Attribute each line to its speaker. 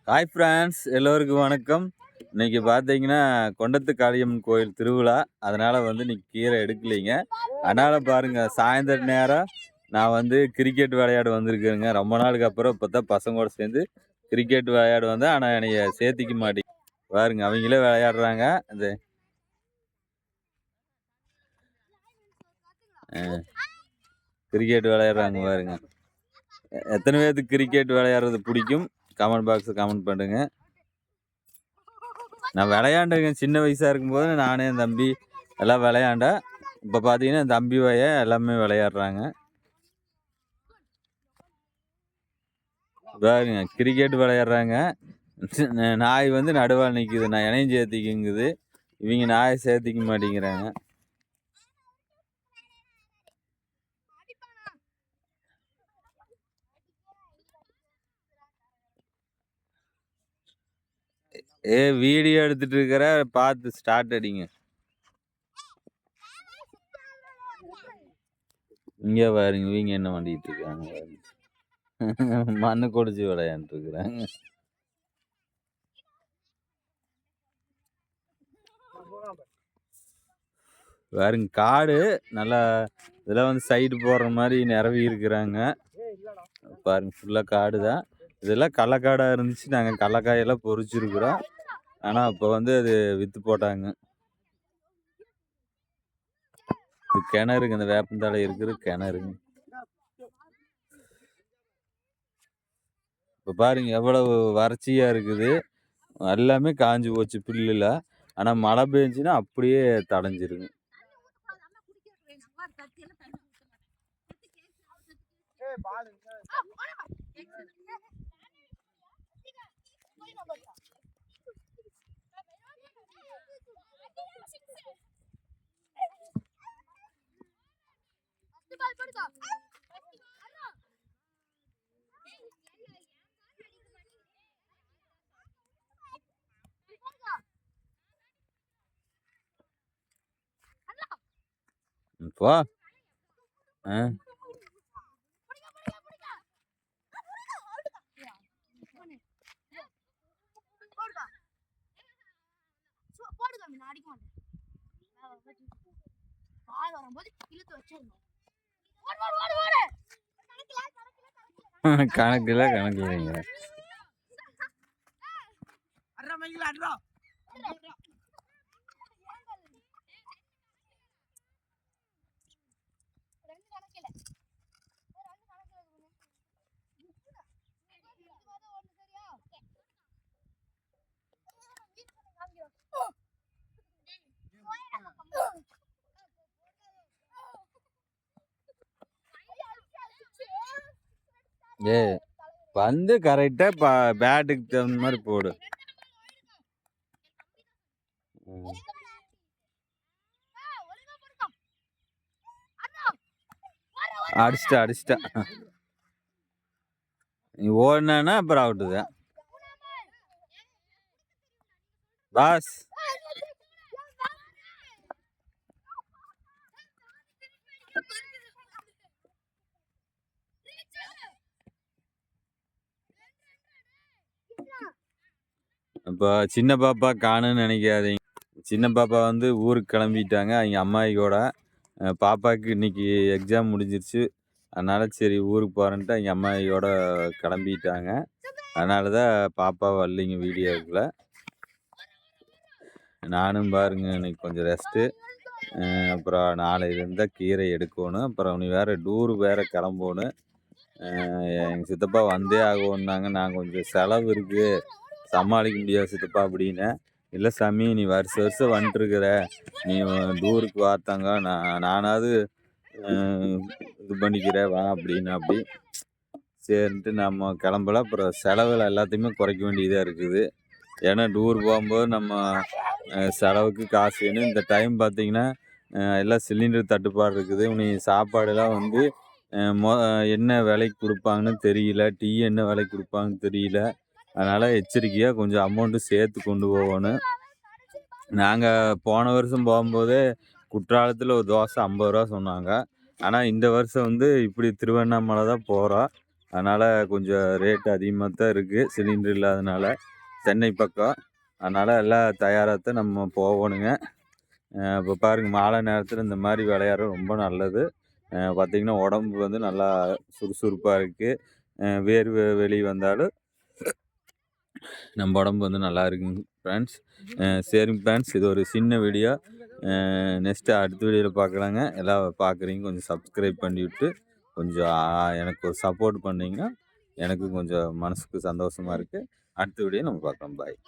Speaker 1: Hi friends, எல்லோருக்கும் வணக்கம். இன்னைக்கு பார்த்தீங்கன்னா கொண்டத்து காளியம்மன் கோயில் திருவிழா. அதனால் இன்னைக்கு கீரை எடுக்கலைங்க. அதனால் பாருங்கள், சாயந்தர நேரம் நான் கிரிக்கெட் விளையாட வந்திருக்கேங்க. ரொம்ப நாளுக்கு அப்புறம் இப்போ தான் பசங்களோட சேர்ந்து கிரிக்கெட் விளையாட வந்தேன். ஆனால் என்னைய சேர்த்திக்க மாட்டேங்க. பாருங்க, அவங்களே விளையாடுறாங்க. அந்த கிரிக்கெட் விளையாடுறாங்க பாருங்க. எத்தனை பேருக்கு கிரிக்கெட் விளையாடுறது பிடிக்கும்? கமெண்ட் பாக்ஸில் கமெண்ட் பண்ணுங்க. நான் விளையாண்டுங்க சின்ன வயசாக இருக்கும்போது நானே என் தம்பி எல்லாம் விளையாண்டேன். இப்போ பார்த்தீங்கன்னா என் தம்பி பையன் எல்லாமே விளையாடுறாங்க. பாருங்க, கிரிக்கெட் விளையாடுறாங்க. நாய் நடுவால் நிற்குது. நான் இணையும் சேர்த்திக்குங்குது. இவங்க நாயை சேர்த்திக்க மாட்டேங்கிறாங்க. வீடியோ எடுத்துட்டு இருக்கிற, பார்த்து ஸ்டார்ட் அடிங்க. இங்க பாருங்க, இவங்க என்ன பண்ணிட்டு இருக்காங்க. மண்ணு கொடிச்சு விளையாண்டு இருக்கிறாங்க. பாருங்க, காடு நல்லா இதெல்லாம் சைடு போடுற மாதிரி நிறவி இருக்கிறாங்க. பாருங்க, ஃபுல்லாக காடு தான். இதெல்லாம் கடலக்காடாக இருந்துச்சு. நாங்கள் கடலக்காயெல்லாம் பொறிச்சிருக்கிறோம். ஆனால் இப்போ அது விற்று போட்டாங்க. இது கிணறுங்க, இந்த வேப்பந்தழை இருக்கிற கிணறுங்க. இப்போ பாருங்க எவ்வளவு வறட்சியாக இருக்குது. எல்லாமே காஞ்சி போச்சு புல்லுல. ஆனால் மழை பெஞ்சுன்னா அப்படியே தடைஞ்சிருங்க. இப்போ கணக்குல கணக்குறீங்க. கரெக்டா பேட்டுக்கு தகுந்த மாதிரி போடு. அடிச்சிட்டா நீ ஓடினா அப்புறம் அவுட்டுது பாஸ். இப்போ சின்ன பாப்பா காணுன்னு நினைக்காதீங்க. சின்ன பாப்பா ஊருக்கு கிளம்பிட்டாங்க அவங்க அம்மாயிக்கோட. பாப்பாவுக்கு இன்னைக்கு எக்ஸாம் முடிஞ்சிருச்சு. அதனால் சரி ஊருக்கு போகிறேன்ட்டு அவங்க அம்மாயியோட கிளம்பிட்டாங்க. அதனால தான் பாப்பா வரலைங்க வீடியோவுக்குள்ள. நானும் பாருங்க இன்னைக்கு கொஞ்சம் ரெஸ்ட்டு. அப்புறம் நாளையிலேருந்து தான் கீரை எடுக்கணும். அப்புறம் நீ வேறு டூரு வேறு கிளம்பணும். எங்கள் சித்தப்பா வந்தே ஆகும்னாங்க. நான் கொஞ்சம் செலவு இருக்குது, சமாளிக்க முடியாது சித்தப்பா அப்படின்னேன். இல்லை சாமி, நீ வருஷம் வந்துட்டுருக்குற, நீ டூருக்கு பார்த்தாங்க நானாவது இது பண்ணிக்கிறேன் வா அப்படின்னு. அப்படி சரின்ட்டு நம்ம கிளம்பல. அப்புறம் செலவில் எல்லாத்தையுமே குறைக்க வேண்டியதாக இருக்குது. ஏன்னா டூர் போகும்போது நம்ம செலவுக்கு காசு வேணும். இந்த டைம் பார்த்திங்கன்னா எல்லாம் சிலிண்டர் தட்டுப்பாடு இருக்குது. நீ சாப்பாடெல்லாம் என்ன விலைக்கு கொடுப்பாங்கன்னு தெரியல. டீ என்ன விலைக்கு கொடுப்பாங்கன்னு தெரியல. அதனால் எச்சரிக்கையாக கொஞ்சம் அமௌண்ட்டு சேர்த்து கொண்டு போகணும். நாங்கள் போன வருஷம் போகும்போதே குற்றாலத்தில் ஒரு தோசை 50 ரூபா சொன்னாங்க. ஆனால் இந்த வருஷம் இப்படி திருவண்ணாமலை தான் போகிறோம். அதனால் கொஞ்சம் ரேட் அதிகமாக தான் இருக்குது சிலிண்டர் இல்லாதனால சென்னை பக்கம். அதனால் எல்லாம் தயாராக தான் நம்ம போகணுங்க. இப்போ பாருங்கள் மாலை நேரத்தில் இந்த மாதிரி விளையாடுறது ரொம்ப நல்லது. பார்த்திங்கன்னா உடம்பு வந்து நல்லா சுறுசுறுப்பாக இருக்குது. வேர்வை வெளியே வந்தாலும் நம்ம உடம்பு வந்து நல்லா இருக்குங்க ஃப்ரெண்ட்ஸ். சரிங்க ஃப்ரெண்ட்ஸ், இது ஒரு சின்ன வீடியோ. நெக்ஸ்ட்டு அடுத்த வீடியோவில் பார்க்கலாங்க. எல்லாம் பார்க்குறீங்க கொஞ்சம் சப்ஸ்கிரைப் பண்ணிவிட்டு கொஞ்சம் எனக்கு ஒரு சப்போர்ட் பண்ணிங்கன்னா எனக்கு கொஞ்சம் மனசுக்கு சந்தோஷமாக இருக்குது. அடுத்த வீடியோ நம்ம பார்க்கலாம். பாய்.